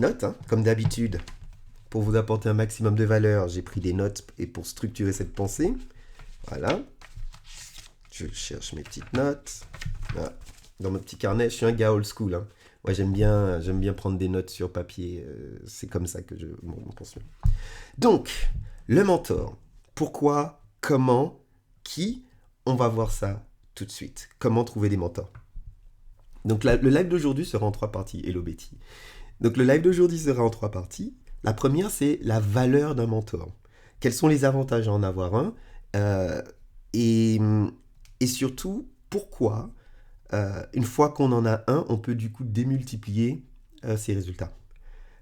Notes, hein, comme d'habitude. Pour vous apporter un maximum de valeur, j'ai pris des notes et pour structurer cette pensée. Voilà. Je cherche mes petites notes. Voilà. Dans mon petit carnet, je suis un gars old school, hein. Moi, j'aime bien prendre des notes sur papier. C'est comme ça que je m'en pense mieux. Donc, le mentor. Pourquoi, comment, qui? On va voir ça tout de suite. Comment trouver des mentors. Donc, le live d'aujourd'hui sera en trois parties. Hello Betty. Donc le live d'aujourd'hui sera en trois parties. La première, c'est la valeur d'un mentor. Quels sont les avantages à en avoir un euh, et, et surtout, pourquoi, une fois qu'on en a un, on peut du coup démultiplier ses résultats.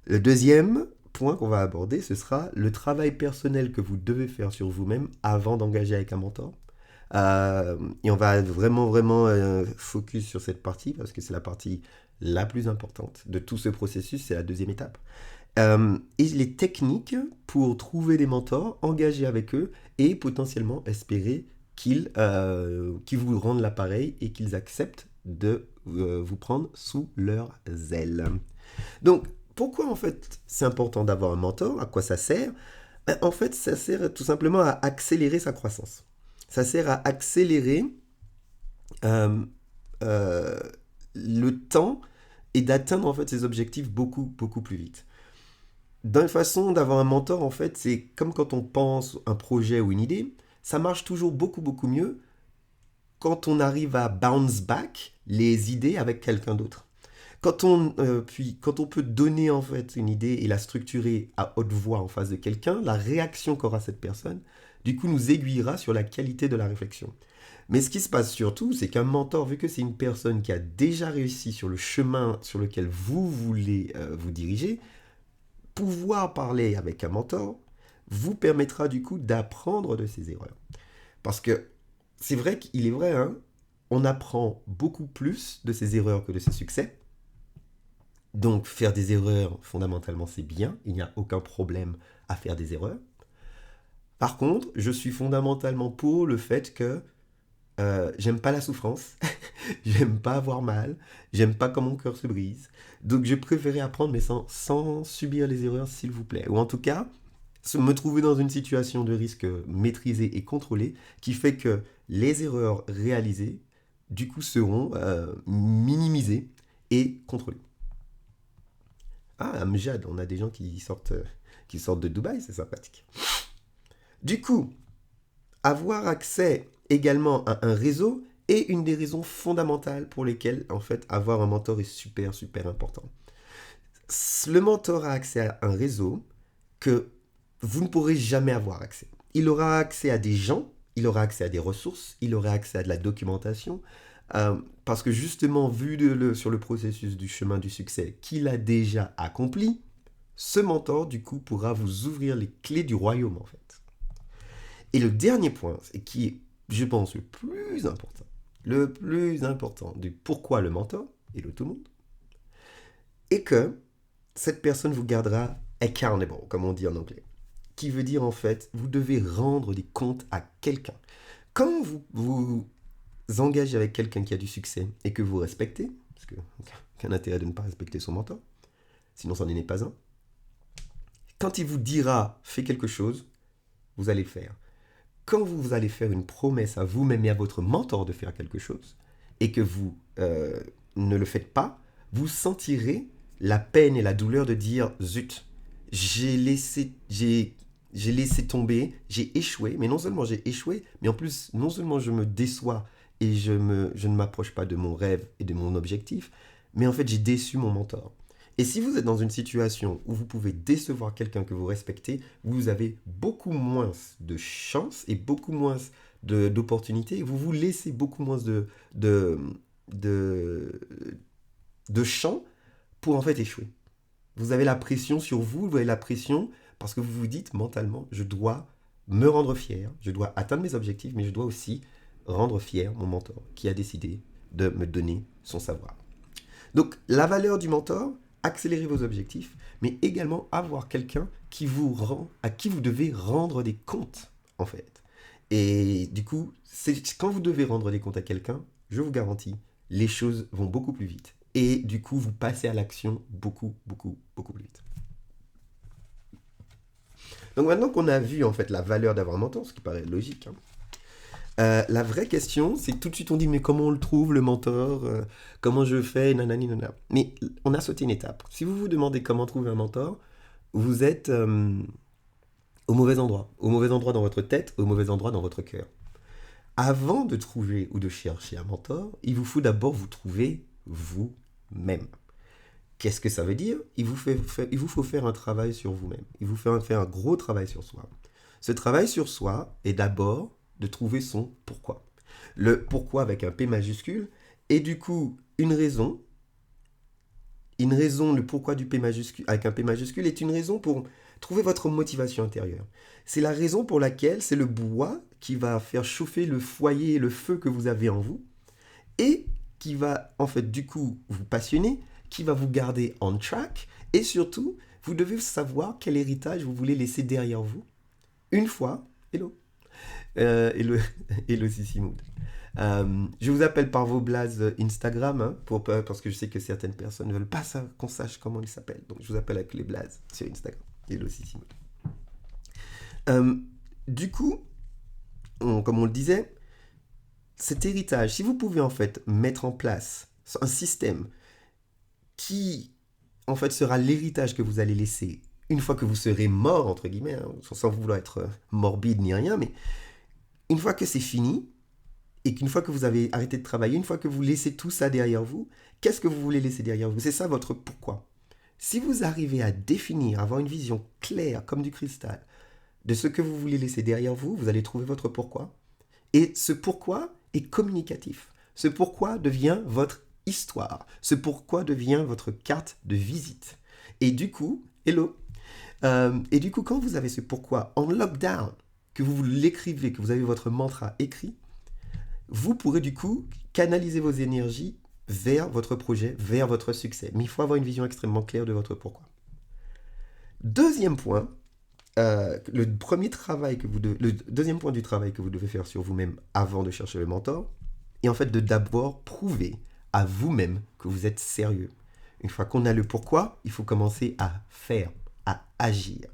Le deuxième point qu'on va aborder, ce sera le travail personnel que vous devez faire sur vous-même avant d'engager avec un mentor. Et on va vraiment focus sur cette partie parce que c'est la partie la plus importante de tout ce processus, c'est la deuxième étape. Et les techniques pour trouver des mentors, engager avec eux et potentiellement espérer qu'ils vous rendent l'appareil et qu'ils acceptent de vous prendre sous leurs ailes. Donc, pourquoi en fait c'est important d'avoir un mentor? À quoi ça sert? Ben, en fait, ça sert tout simplement à accélérer sa croissance. Ça sert à accélérer euh, euh, le temps et d'atteindre en fait ses objectifs beaucoup plus vite. D'une façon d'avoir un mentor, en fait, c'est comme quand on pense un projet ou une idée, ça marche toujours beaucoup mieux quand on arrive à bounce back les idées avec quelqu'un d'autre. Quand on peut donner en fait une idée et la structurer à haute voix en face de quelqu'un, la réaction qu'aura cette personne, du coup, nous aiguillera sur la qualité de la réflexion. Mais ce qui se passe surtout, c'est qu'un mentor, vu que c'est une personne qui a déjà réussi sur le chemin sur lequel vous voulez vous diriger, pouvoir parler avec un mentor vous permettra du coup d'apprendre de ses erreurs. Parce que c'est vrai qu'il est vrai, hein, on apprend beaucoup plus de ses erreurs que de ses succès. Donc faire des erreurs, fondamentalement, c'est bien. Il n'y a aucun problème à faire des erreurs. Par contre, je suis fondamentalement pour le fait que j'aime pas la souffrance, j'aime pas avoir mal, j'aime pas quand mon cœur se brise. Donc je préférais apprendre, mais sans subir les erreurs, s'il vous plaît. Ou en tout cas, me trouver dans une situation de risque maîtrisée et contrôlée qui fait que les erreurs réalisées, du coup, seront minimisées et contrôlées. Ah, Amjad, on a des gens qui sortent de Dubaï, c'est sympathique. Du coup, avoir accès également à un réseau est une des raisons fondamentales pour lesquelles, en fait, avoir un mentor est super important. Le mentor a accès à un réseau que vous ne pourrez jamais avoir accès. Il aura accès à des gens, il aura accès à des ressources, il aura accès à de la documentation, parce que justement, sur le processus du chemin du succès qu'il a déjà accompli, ce mentor, du coup, pourra vous ouvrir les clés du royaume, en fait. Et le dernier point, et qui est, je pense, le plus important du pourquoi le mentor, et le tout le monde, est que cette personne vous gardera accountable, comme on dit en anglais. Qui veut dire en fait, vous devez rendre des comptes à quelqu'un. Quand vous engagez avec quelqu'un qui a du succès et que vous respectez, parce que aucun intérêt de ne pas respecter son mentor, sinon c'en n'est pas un, quand il vous dira fais quelque chose, vous allez le faire. Quand vous allez faire une promesse à vous-même et à votre mentor de faire quelque chose, et que vous ne le faites pas, vous sentirez la peine et la douleur de dire zut, j'ai laissé tomber, j'ai échoué, mais non seulement j'ai échoué, mais en plus, non seulement je me déçois et je ne m'approche pas de mon rêve et de mon objectif, mais en fait j'ai déçu mon mentor. Et si vous êtes dans une situation où vous pouvez décevoir quelqu'un que vous respectez, vous avez beaucoup moins de chances et beaucoup moins d'opportunités. Vous vous laissez beaucoup moins de, de, de champs pour en fait échouer. Vous avez la pression sur vous, vous avez la pression parce que vous vous dites mentalement, je dois me rendre fier, je dois atteindre mes objectifs, mais je dois aussi rendre fier mon mentor qui a décidé de me donner son savoir. Donc la valeur du mentor, accélérer vos objectifs, mais également avoir quelqu'un à qui vous devez rendre des comptes, en fait. Et du coup, quand vous devez rendre des comptes à quelqu'un, je vous garantis, les choses vont beaucoup plus vite et du coup, vous passez à l'action beaucoup, beaucoup, beaucoup plus vite. Donc maintenant qu'on a vu en fait la valeur d'avoir un mentor, ce qui paraît logique, hein, la vraie question, c'est que tout de suite on dit mais comment on le trouve le mentor, comment je fais, nanani nanana. Mais on a sauté une étape. Si vous vous demandez comment trouver un mentor, vous êtes au mauvais endroit dans votre tête, au mauvais endroit dans votre cœur. Avant de trouver ou de chercher un mentor, il vous faut d'abord vous trouver vous-même. Qu'est-ce que ça veut dire? Il vous faut faire un travail sur vous-même. Il vous faut faire un gros travail sur soi. Ce travail sur soi est d'abord de trouver son pourquoi. Le pourquoi avec un P majuscule, et du coup, le pourquoi du P majuscule, avec un P majuscule, est une raison pour trouver votre motivation intérieure. C'est la raison pour laquelle c'est le bois qui va faire chauffer le foyer et le feu que vous avez en vous, et qui va, en fait, du coup, vous passionner, qui va vous garder on track, et surtout, vous devez savoir quel héritage vous voulez laisser derrière vous. Une fois, hello, hello Sissi Mood. Je vous appelle par vos blazes Instagram, hein, parce que je sais que certaines personnes ne veulent pas qu'on sache comment ils s'appellent. Donc je vous appelle avec les blazes sur Instagram. Hello Sissi Mood. Du coup, comme on le disait, cet héritage, si vous pouvez en fait mettre en place un système qui en fait sera l'héritage que vous allez laisser une fois que vous serez mort, entre guillemets, hein, sans vouloir être morbide ni rien, mais une fois que c'est fini, et qu'une fois que vous avez arrêté de travailler, une fois que vous laissez tout ça derrière vous, qu'est-ce que vous voulez laisser derrière vous? C'est ça votre pourquoi. Si vous arrivez à définir, avoir une vision claire comme du cristal de ce que vous voulez laisser derrière vous, vous allez trouver votre pourquoi. Et ce pourquoi est communicatif. Ce pourquoi devient votre histoire. Ce pourquoi devient votre carte de visite. Et du coup, hello. Et du coup, quand vous avez ce pourquoi en lockdown, que vous l'écrivez, que vous avez votre mantra écrit, vous pourrez du coup canaliser vos énergies vers votre projet, vers votre succès. Mais il faut avoir une vision extrêmement claire de votre pourquoi. Deuxième point, le deuxième point du travail que vous devez faire sur vous-même avant de chercher le mentor, est en fait de d'abord prouver à vous-même que vous êtes sérieux. Une fois qu'on a le pourquoi, il faut commencer à faire, à agir.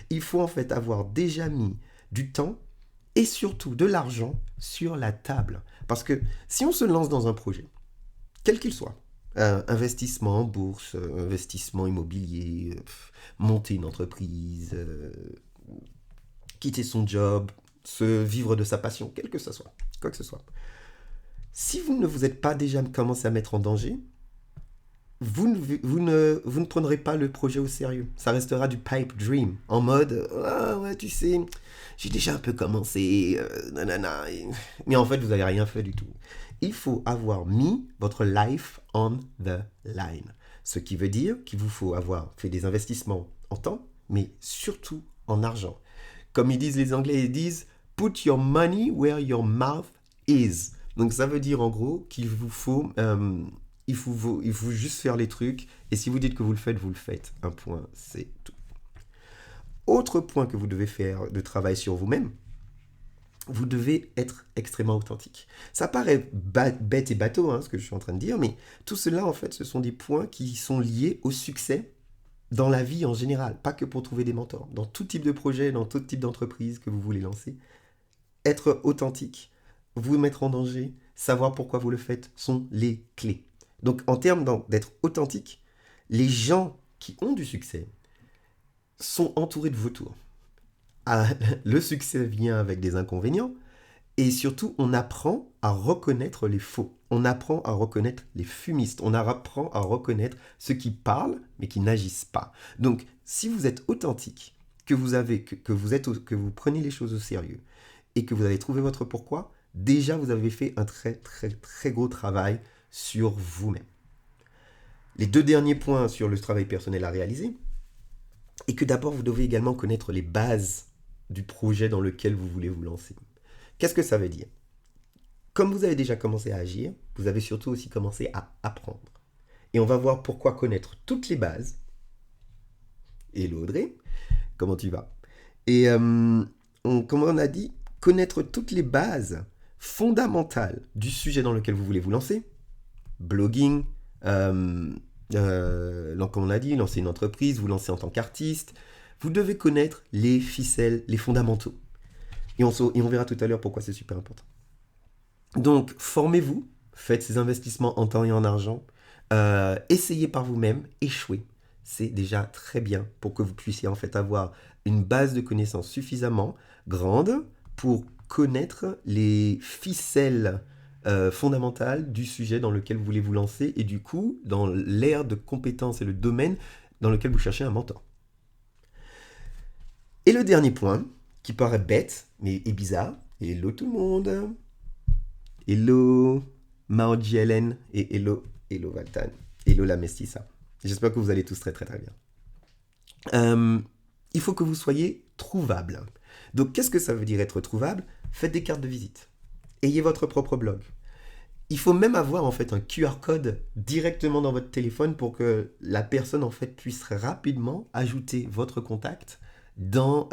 Il faut en fait avoir déjà mis du temps et surtout de l'argent sur la table. Parce que si on se lance dans un projet, quel qu'il soit, investissement en bourse, investissement immobilier, monter une entreprise, quitter son job, se vivre de sa passion, quel que ce soit, quoi que ce soit. Si vous ne vous êtes pas déjà commencé à mettre en danger, vous ne prendrez pas le projet au sérieux. Ça restera du pipe dream, en mode « Ah ouais, tu sais, j'ai déjà un peu commencé, nanana. » Mais en fait, vous n'avez rien fait du tout. Il faut avoir mis votre life on the line. Ce qui veut dire qu'il vous faut avoir fait des investissements en temps, mais surtout en argent. Comme ils disent les Anglais, ils disent « Put your money where your mouth is ». Donc ça veut dire en gros qu'il vous faut... il faut juste faire les trucs, et si vous dites que vous le faites. Un point, c'est tout. Autre point que vous devez faire de travail sur vous-même, vous devez être extrêmement authentique. Ça paraît bête et bateau, hein, ce que je suis en train de dire, mais tout cela, en fait, ce sont des points qui sont liés au succès dans la vie en général, pas que pour trouver des mentors. Dans tout type de projet, dans tout type d'entreprise que vous voulez lancer, être authentique, vous mettre en danger, savoir pourquoi vous le faites, sont les clés. Donc, en termes d'être authentique, les gens qui ont du succès sont entourés de vautours. Le succès vient avec des inconvénients, et surtout, on apprend à reconnaître les faux. On apprend à reconnaître les fumistes. On apprend à reconnaître ceux qui parlent, mais qui n'agissent pas. Donc, si vous êtes authentique, que vous prenez les choses au sérieux, et que vous avez trouvé votre pourquoi, déjà, vous avez fait un très, très, très gros travail sur vous-même. Les deux derniers points sur le travail personnel à réaliser est que d'abord, vous devez également connaître les bases du projet dans lequel vous voulez vous lancer. Qu'est-ce que ça veut dire? Comme vous avez déjà commencé à agir, vous avez surtout aussi commencé à apprendre. Et on va voir pourquoi connaître toutes les bases. Hello Audrey, comment tu vas? Et comme on a dit, connaître toutes les bases fondamentales du sujet dans lequel vous voulez vous lancer, blogging, Comme on l'a dit, lancer une entreprise, vous lancer en tant qu'artiste, vous devez connaître les ficelles, les fondamentaux. Et on verra tout à l'heure pourquoi c'est super important. Donc, formez-vous, faites ces investissements en temps et en argent, essayez par vous-même, échouez. C'est déjà très bien pour que vous puissiez en fait avoir une base de connaissances suffisamment grande pour connaître les ficelles fondamentales du sujet dans lequel vous voulez vous lancer et du coup, dans l'ère de compétences et le domaine dans lequel vous cherchez un mentor. Et le dernier point, qui paraît bête, mais est bizarre, hello tout le monde, hello Mao Jielen et hello Valtan, hello la Mestissa. J'espère que vous allez tous très très très bien. Il faut que vous soyez trouvable. Donc qu'est-ce que ça veut dire être trouvable? Faites des cartes de visite. Ayez votre propre blog. Il faut même avoir en fait un QR code directement dans votre téléphone pour que la personne en fait puisse rapidement ajouter votre contact dans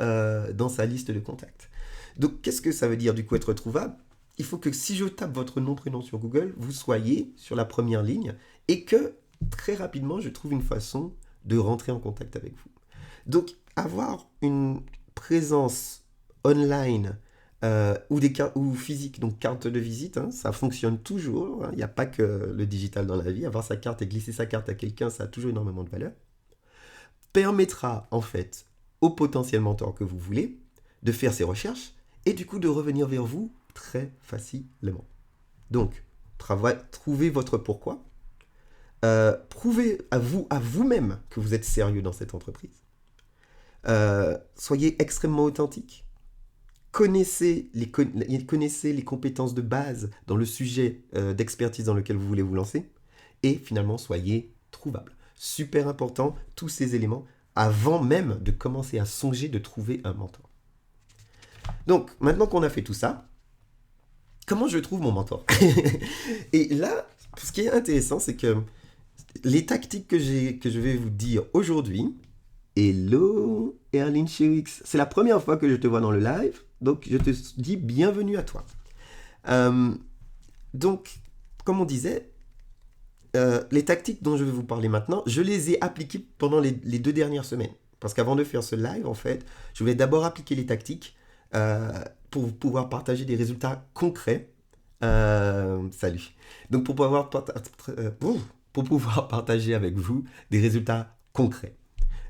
sa liste de contacts. Donc qu'est-ce que ça veut dire du coup être trouvable? Il faut que si je tape votre nom, prénom sur Google, vous soyez sur la première ligne et que très rapidement je trouve une façon de rentrer en contact avec vous. Donc avoir une présence online ou physique, donc carte de visite, ça fonctionne toujours. Il n'y a pas que le digital dans la vie. Avoir sa carte et glisser sa carte à quelqu'un, ça a toujours énormément de valeur. Permettra en fait au potentiel mentor que vous voulez de faire ses recherches et du coup de revenir vers vous très facilement. Donc, trouvez votre pourquoi. Prouvez à vous-même que vous êtes sérieux dans cette entreprise. Soyez extrêmement authentique. Connaissez les compétences de base dans le sujet d'expertise dans lequel vous voulez vous lancer. Et finalement, soyez trouvable. Super important, tous ces éléments, avant même de commencer à songer de trouver un mentor. Donc, maintenant qu'on a fait tout ça, comment je trouve mon mentor? Et là, ce qui est intéressant, c'est que les tactiques que je vais vous dire aujourd'hui, hello Erlin Chirix, c'est la première fois que je te vois dans le live, donc je te dis bienvenue à toi. Donc, comme on disait, les tactiques dont je vais vous parler maintenant, je les ai appliquées pendant les 2 dernières semaines. Parce qu'avant de faire ce live, en fait, je voulais d'abord appliquer les tactiques pour pouvoir partager des résultats concrets. Salut. Donc, pour pouvoir partager avec vous des résultats concrets.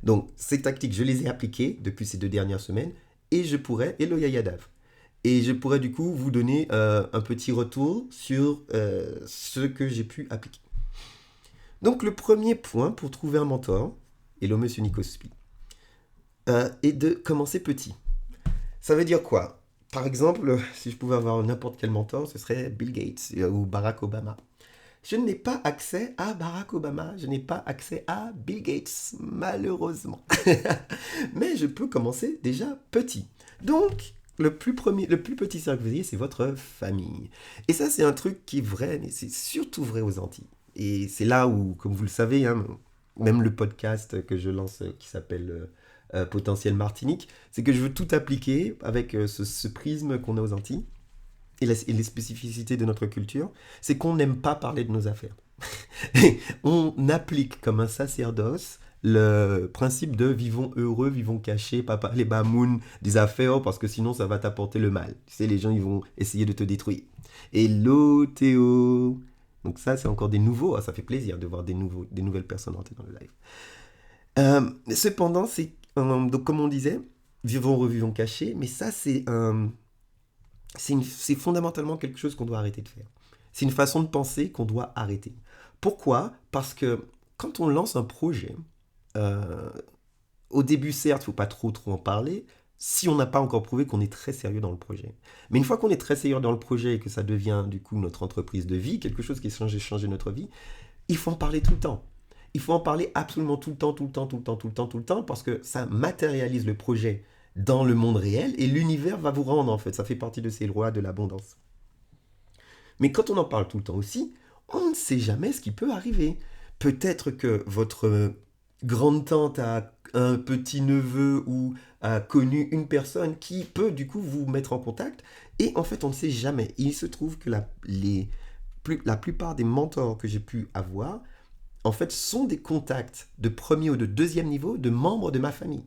Donc, ces tactiques, je les ai appliquées depuis ces 2 dernières semaines et je pourrais, hello Yayadav, et je pourrais du coup vous donner un petit retour sur ce que j'ai pu appliquer. Donc, le premier point pour trouver un mentor, hello Monsieur Nikospi, est de commencer petit. Ça veut dire quoi? Par exemple, si je pouvais avoir n'importe quel mentor, ce serait Bill Gates ou Barack Obama. Je n'ai pas accès à Barack Obama, je n'ai pas accès à Bill Gates, malheureusement. Mais je peux commencer déjà petit. Donc, le plus petit cercle que vous ayez, c'est votre famille. Et ça, c'est un truc qui est vrai, mais c'est surtout vrai aux Antilles. Et c'est là où, comme vous le savez, même le podcast que je lance qui s'appelle Potentiel Martinique, c'est que je veux tout appliquer avec ce prisme qu'on a aux Antilles. Et les spécificités de notre culture, c'est qu'on n'aime pas parler de nos affaires. On applique comme un sacerdoce le principe de vivons heureux, vivons cachés, pas parler bamoun des affaires parce que sinon ça va t'apporter le mal. Tu sais, les gens ils vont essayer de te détruire. Hello Théo. Donc ça c'est encore des nouveaux, ça fait plaisir de voir des nouvelles personnes rentrer dans le live. Cependant, donc comme on disait, vivons heureux, vivons cachés, mais ça c'est fondamentalement quelque chose qu'on doit arrêter de faire. C'est une façon de penser qu'on doit arrêter. Pourquoi? Parce que quand on lance un projet, au début, certes, il ne faut pas trop en parler, si on n'a pas encore prouvé qu'on est très sérieux dans le projet. Mais une fois qu'on est très sérieux dans le projet et que ça devient du coup notre entreprise de vie, quelque chose qui a changé notre vie, il faut en parler tout le temps. Il faut en parler absolument tout le temps, parce que ça matérialise le projet dans le monde réel et l'univers va vous rendre en fait. Ça fait partie de ces lois de l'abondance. Mais quand on en parle tout le temps aussi, on ne sait jamais ce qui peut arriver. Peut-être que votre grande-tante a un petit-neveu ou a connu une personne qui peut du coup vous mettre en contact et en fait on ne sait jamais. Il se trouve que la plupart des mentors que j'ai pu avoir en fait, sont des contacts de premier ou de deuxième niveau de membres de ma famille.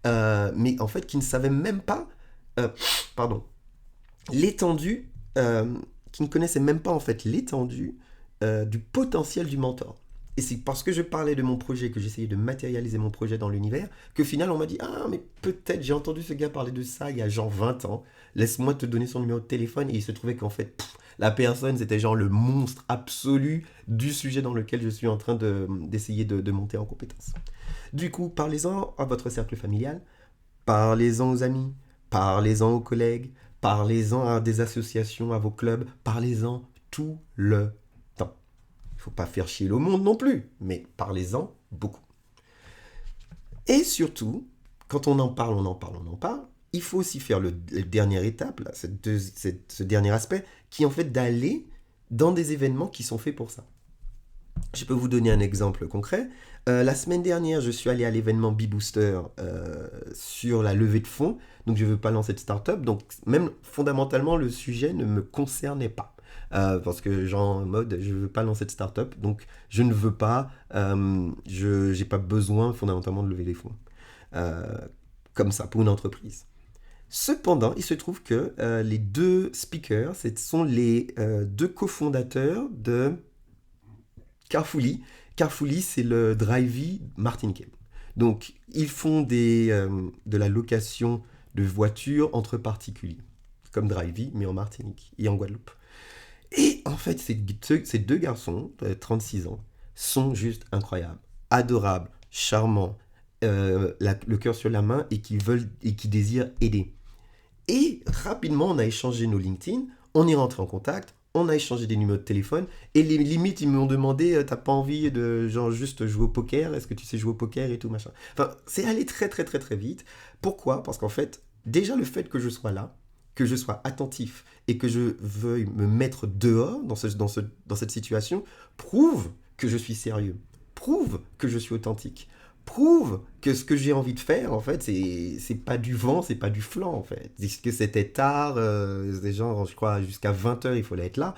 Mais en fait, qui ne savaient même pas, pardon, l'étendue, qui ne connaissaient même pas en fait l'étendue du potentiel du mentor. Et c'est parce que je parlais de mon projet, que j'essayais de matérialiser mon projet dans l'univers, que finalement on m'a dit « Ah, mais peut-être, j'ai entendu ce gars parler de ça il y a genre 20 ans, laisse-moi te donner son numéro de téléphone. » Et il se trouvait qu'en fait, la personne, c'était genre le monstre absolu du sujet dans lequel je suis en train d'essayer de monter en compétence. Du coup, parlez-en à votre cercle familial, parlez-en aux amis, parlez-en aux collègues, parlez-en à des associations, à vos clubs, parlez-en tout le temps. Il ne faut pas faire chier le monde non plus, mais parlez-en beaucoup. Et surtout, quand on en parle, il faut aussi faire la dernière étape, là, ce dernier aspect, qui est en fait d'aller dans des événements qui sont faits pour ça. Je peux vous donner un exemple concret. La semaine dernière, je suis allé à l'événement B-Booster sur la levée de fonds. Donc, je ne veux pas lancer de start-up. Donc, même fondamentalement, le sujet ne me concernait pas. Parce que, genre, en mode, je ne veux pas lancer de start-up. Donc, je ne veux pas, je n'ai pas besoin fondamentalement de lever des fonds. Comme ça, pour une entreprise. Cependant, il se trouve que les deux speakers, ce sont les deux cofondateurs de Carfully. Carfully, c'est le Drivey martiniquais. Donc, ils font de la location de voitures entre particuliers, comme Drivey, mais en Martinique et en Guadeloupe. Et en fait, ces deux garçons, 36 ans, sont juste incroyables, adorables, charmants, le cœur sur la main et qui désirent aider. Et rapidement, on a échangé nos LinkedIn, on est rentré en contact, on a échangé des numéros de téléphone, et les limites, ils m'ont demandé, t'as pas envie de genre juste jouer au poker, est-ce que tu sais jouer au poker et tout, machin. Enfin, c'est allé très très très très vite. Pourquoi ? Parce qu'en fait, déjà le fait que je sois là, que je sois attentif, et que je veuille me mettre dehors dans cette situation, prouve que je suis sérieux, prouve que je suis authentique. Prouve que ce que j'ai envie de faire, en fait, c'est pas du vent, c'est pas du flanc, en fait. Que c'était tard, des gens, je crois, jusqu'à 20h, il fallait être là.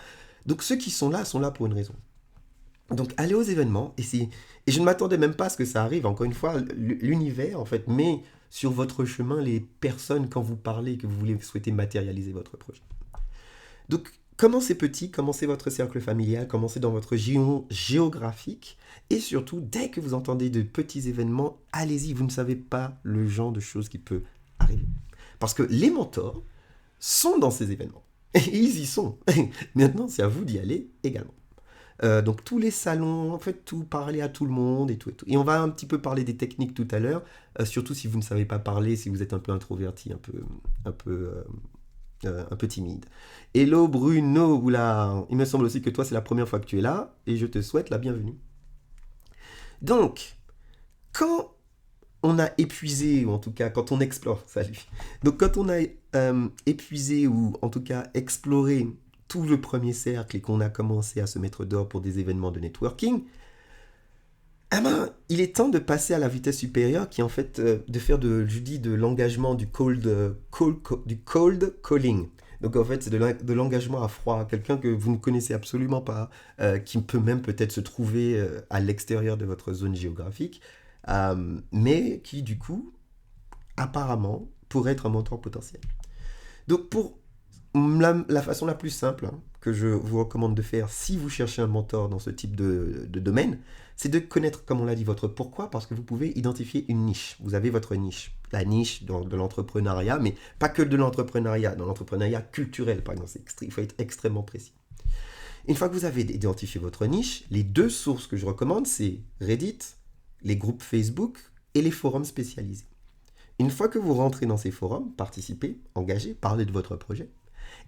Donc, ceux qui sont là pour une raison. Donc, allez aux événements, et je ne m'attendais même pas à ce que ça arrive. Encore une fois, l'univers, en fait, met sur votre chemin les personnes quand vous parlez, que vous souhaitez matérialiser votre projet. Donc, commencez petit, commencez votre cercle familial, commencez dans votre giron géographique. Et surtout, dès que vous entendez de petits événements, allez-y, vous ne savez pas le genre de choses qui peut arriver. Parce que les mentors sont dans ces événements. Et ils y sont. Maintenant, c'est à vous d'y aller également. Donc tous les salons, en fait, tout, parler à tout le monde et tout. Et on va un petit peu parler des techniques tout à l'heure, surtout si vous ne savez pas parler, si vous êtes un peu introverti, un peu timide. Hello Bruno, oula, il me semble aussi que toi c'est la première fois que tu es là et je te souhaite la bienvenue. Donc, quand on a épuisé, ou en tout cas quand on explore, salut. Donc quand on a épuisé ou en tout cas exploré tout le premier cercle et qu'on a commencé à se mettre dehors pour des événements de networking, il est temps de passer à la vitesse supérieure qui est en fait de faire de l'engagement du cold calling. Donc en fait, c'est de l'engagement à froid, quelqu'un que vous ne connaissez absolument pas, qui peut même peut-être se trouver à l'extérieur de votre zone géographique, mais qui du coup, apparemment, pourrait être un mentor potentiel. Donc pour la façon la plus simple que je vous recommande de faire si vous cherchez un mentor dans ce type de domaine, c'est de connaître, comme on l'a dit, votre pourquoi, parce que vous pouvez identifier une niche. Vous avez votre niche, la niche de l'entrepreneuriat, mais pas que de l'entrepreneuriat, dans l'entrepreneuriat culturel, par exemple. Il faut être extrêmement précis. Une fois que vous avez identifié votre niche, les deux sources que je recommande, c'est Reddit, les groupes Facebook et les forums spécialisés. Une fois que vous rentrez dans ces forums, participez, engagez, parlez de votre projet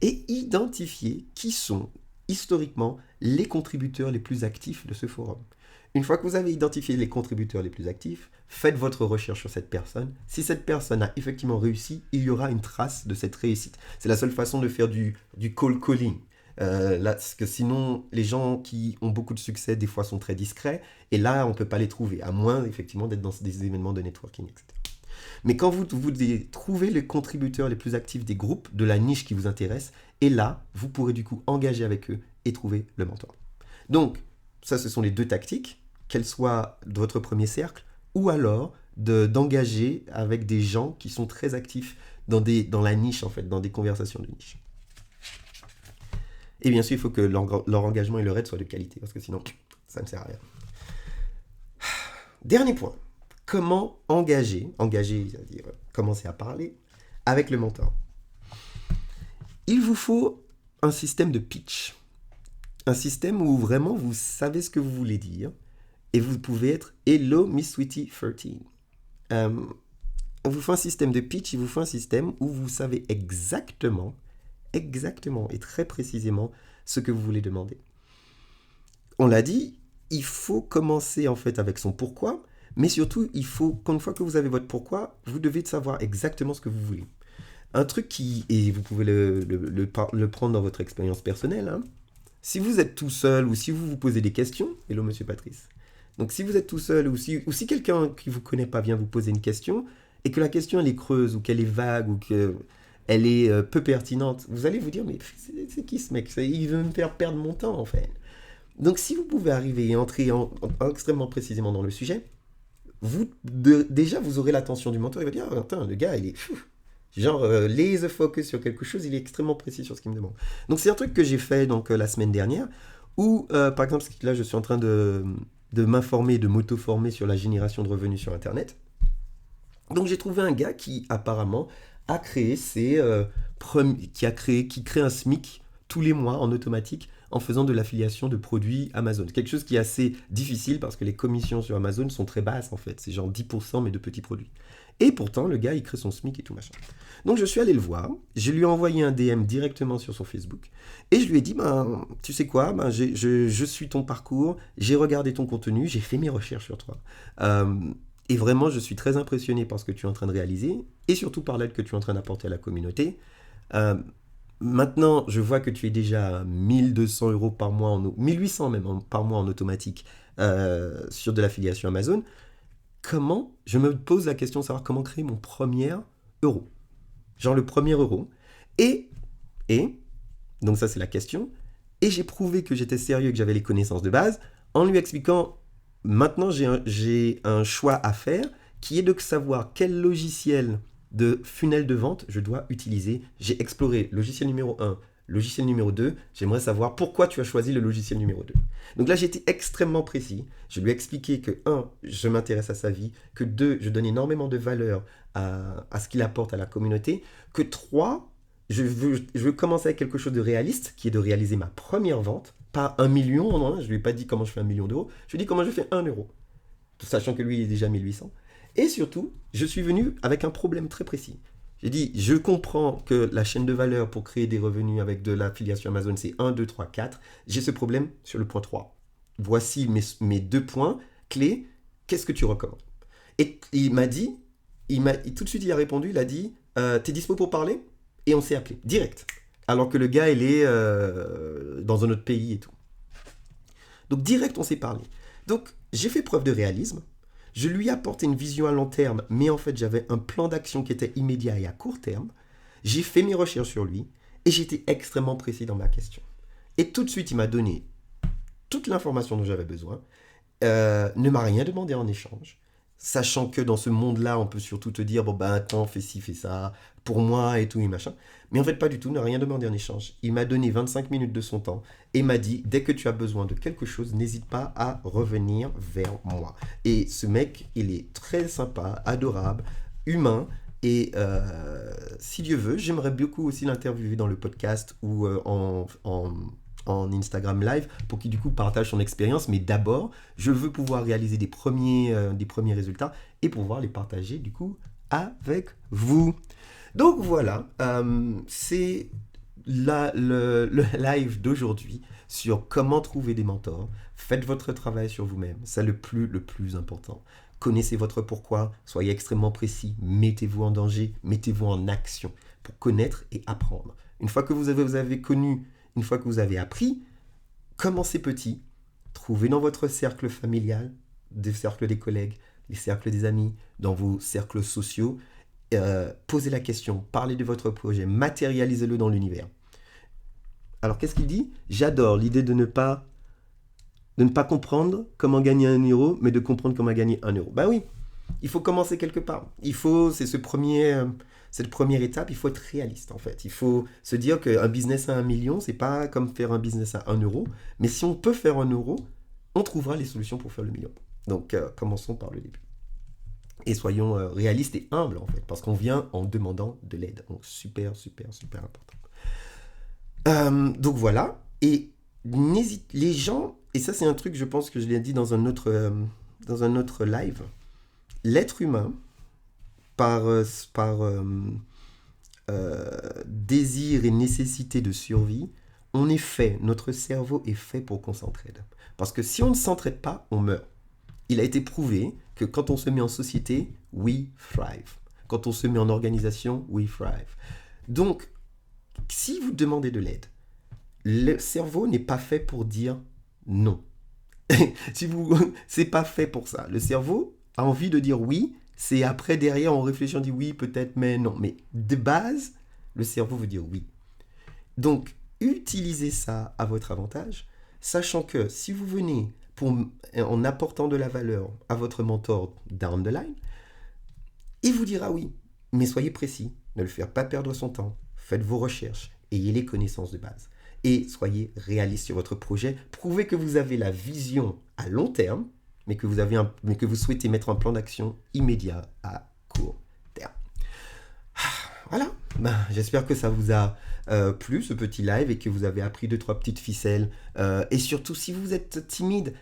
et identifiez qui sont historiquement les contributeurs les plus actifs de ce forum. Une fois que vous avez identifié les contributeurs les plus actifs, faites votre recherche sur cette personne. Si cette personne a effectivement réussi, il y aura une trace de cette réussite. C'est la seule façon de faire du cold calling. Parce que sinon, les gens qui ont beaucoup de succès, des fois, sont très discrets. Et là, on ne peut pas les trouver, à moins, effectivement, d'être dans des événements de networking, etc. Mais quand vous trouvez les contributeurs les plus actifs des groupes, de la niche qui vous intéresse, et là, vous pourrez du coup engager avec eux et trouver le mentor. Donc, ça, ce sont les deux tactiques. qu'elle soit de votre premier cercle, ou alors d'engager avec des gens qui sont très actifs dans la niche, en fait, dans des conversations de niche. Et bien sûr, il faut que leur engagement et leur aide soient de qualité, parce que sinon, ça ne sert à rien. Dernier point. Comment engager, c'est-à-dire commencer à parler avec le mentor. Il vous faut un système de pitch. Un système où vraiment vous savez ce que vous voulez dire et vous pouvez être Hello Miss Sweetie 13. On vous fait un système de pitch, il vous fait un système où vous savez exactement et très précisément ce que vous voulez demander. On l'a dit, il faut commencer en fait avec son pourquoi, mais surtout, il faut qu'une fois que vous avez votre pourquoi, vous devez savoir exactement ce que vous voulez. Un truc et vous pouvez le prendre dans votre expérience personnelle, hein. Si vous êtes tout seul ou si vous vous posez des questions, hello monsieur Patrice. Donc si vous êtes tout seul ou si quelqu'un qui ne vous connaît pas vient vous poser une question et que la question elle est creuse ou qu'elle est vague ou qu'elle est peu pertinente, vous allez vous dire mais c'est qui ce mec? Il veut me faire perdre mon temps en fait. Donc si vous pouvez arriver et entrer extrêmement précisément dans le sujet, déjà vous aurez l'attention du mentor, il va dire ah, attends, le gars il est genre laser focus sur quelque chose, il est extrêmement précis sur ce qu'il me demande. Donc c'est un truc que j'ai fait donc la semaine dernière où par exemple là je suis en train de m'informer, de m'auto-former sur la génération de revenus sur internet. Donc j'ai trouvé un gars qui apparemment a créé qui crée un SMIC tous les mois en automatique en faisant de l'affiliation de produits Amazon. Quelque chose qui est assez difficile parce que les commissions sur Amazon sont très basses en fait. C'est genre 10% mais de petits produits. Et pourtant, le gars, il crée son SMIC et tout machin. Donc je suis allé le voir, je lui ai envoyé un DM directement sur son Facebook et je lui ai dit, tu sais quoi, je suis ton parcours, j'ai regardé ton contenu, j'ai fait mes recherches sur toi. Et vraiment, je suis très impressionné par ce que tu es en train de réaliser et surtout par l'aide que tu es en train d'apporter à la communauté. Maintenant, je vois que tu es déjà à 1200 € par mois, 1800 même par mois en automatique sur de l'affiliation Amazon. Je me pose la question de savoir comment créer mon premier euro. Genre le premier euro. Et, donc ça c'est la question, et j'ai prouvé que j'étais sérieux et que j'avais les connaissances de base en lui expliquant, maintenant j'ai un choix à faire qui est de savoir quel logiciel de funnel de vente je dois utiliser. J'ai exploré logiciel numéro 1, logiciel numéro 2, j'aimerais savoir pourquoi tu as choisi le logiciel numéro 2. Donc là, j'ai été extrêmement précis. Je lui ai expliqué que 1, je m'intéresse à sa vie, que 2, je donne énormément de valeur à ce qu'il apporte à la communauté, que 3, je veux commencer avec quelque chose de réaliste, qui est de réaliser ma première vente, pas 1 million, non, je ne lui ai pas dit comment je fais 1 million d'euros, je lui ai dit comment je fais 1 euro, sachant que lui, il est déjà 1800. Et surtout, je suis venu avec un problème très précis. J'ai dit, je comprends que la chaîne de valeur pour créer des revenus avec de l'affiliation Amazon, c'est 1, 2, 3, 4. J'ai ce problème sur le point 3. Voici mes 2 points clés. Qu'est-ce que tu recommandes? Et il m'a dit, tout de suite il a répondu, il a dit, t'es dispo pour parler? Et on s'est appelé, direct. Alors que le gars, il est dans un autre pays et tout. Donc direct, on s'est parlé. Donc j'ai fait preuve de réalisme. Je lui ai apporté une vision à long terme, mais en fait, j'avais un plan d'action qui était immédiat et à court terme. J'ai fait mes recherches sur lui et j'étais extrêmement précis dans ma question. Et tout de suite, il m'a donné toute l'information dont j'avais besoin, ne m'a rien demandé en échange, sachant que dans ce monde-là, on peut surtout te dire, attends, fais ci, fais ça, pour moi et tout, et machin. Mais en fait, pas du tout, ne rien demandé en échange. Il m'a donné 25 minutes de son temps et m'a dit, dès que tu as besoin de quelque chose, n'hésite pas à revenir vers moi. Et ce mec, il est très sympa, adorable, humain, et si Dieu veut, j'aimerais beaucoup aussi l'interviewer dans le podcast ou en Instagram Live pour qu'il du coup partage son expérience. Mais d'abord, je veux pouvoir réaliser des premiers résultats et pouvoir les partager du coup avec vous. Donc voilà, c'est le live d'aujourd'hui sur comment trouver des mentors. Faites votre travail sur vous-même, c'est le plus important. Connaissez votre pourquoi, soyez extrêmement précis, mettez-vous en danger, mettez-vous en action pour connaître et apprendre. Une fois que vous avez connu, une fois que vous avez appris, commencez petit, trouvez dans votre cercle familial, des cercles des collègues, les cercles des amis, dans vos cercles sociaux, posez la question, parlez de votre projet, matérialisez-le dans l'univers. Alors qu'est-ce qu'il dit? J'adore l'idée de ne pas de ne pas comprendre comment gagner 1 euro, mais de comprendre comment gagner 1 euro. Bah oui, il faut commencer quelque part. C'est cette première étape, il faut être réaliste en fait. Il faut se dire qu'un business à 1 million, c'est pas comme faire un business à 1 euro, mais si on peut faire 1 euro, on trouvera les solutions pour faire le million. Donc commençons par le début. Et soyons réalistes et humbles en fait, parce qu'on vient en demandant de l'aide. Donc super, super, super important. Donc voilà, et les gens, et ça c'est un truc, je pense que je l'ai dit dans un autre live, l'être humain, par désir et nécessité de survie, notre cerveau est fait pour qu'on s'entraide. Parce que si on ne s'entraide pas, on meurt. Il a été prouvé que quand on se met en société, we thrive. Quand on se met en organisation, we thrive. Donc, si vous demandez de l'aide, le cerveau n'est pas fait pour dire non. C'est pas fait pour ça. Le cerveau a envie de dire oui. C'est après, derrière, on réfléchit, on dit oui, peut-être, mais non. Mais de base, le cerveau veut dire oui. Donc, utilisez ça à votre avantage, sachant que si vous venez en apportant de la valeur à votre mentor down the line, il vous dira oui. Mais soyez précis, ne le faites pas perdre son temps. Faites vos recherches, ayez les connaissances de base. Et soyez réaliste sur votre projet. Prouvez que vous avez la vision à long terme, mais que vous souhaitez mettre un plan d'action immédiat à court terme. Voilà, j'espère que ça vous a plu ce petit live et que vous avez appris 2-3 petites ficelles. Et surtout, si vous êtes timide,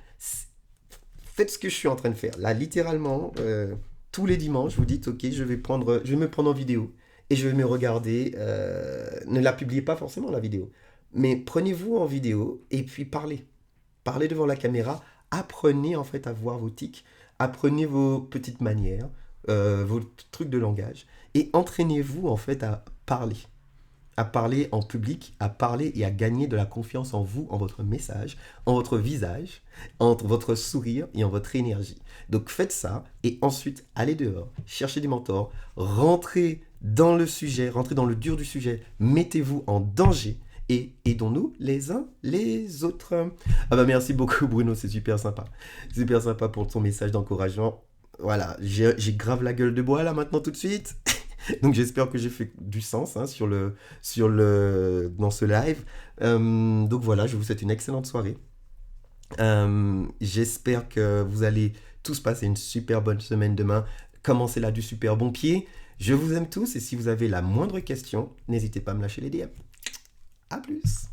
faites ce que je suis en train de faire. Là, littéralement, tous les dimanches, vous dites, ok, je vais me prendre en vidéo et je vais me regarder. Ne la publiez pas forcément, la vidéo. Mais prenez-vous en vidéo et puis parlez. Parlez devant la caméra. Apprenez en fait à voir vos tics. Apprenez vos petites manières, vos trucs de langage. Et entraînez-vous en fait à parler en public, à parler et à gagner de la confiance en vous, en votre message, en votre visage, en votre sourire et en votre énergie. Donc faites ça et ensuite allez dehors, cherchez des mentors, rentrez dans le sujet, rentrez dans le dur du sujet, mettez-vous en danger et aidons-nous les uns les autres. Ah bah merci beaucoup Bruno, c'est super sympa. Super sympa pour ton message d'encouragement. Voilà, j'ai grave la gueule de bois là maintenant tout de suite. Donc j'espère que j'ai fait du sens dans ce live. Donc voilà, je vous souhaite une excellente soirée. J'espère que vous allez tous passer une super bonne semaine demain. Commencez là du super bon pied. Je vous aime tous et si vous avez la moindre question, n'hésitez pas à me lâcher les DM. À plus.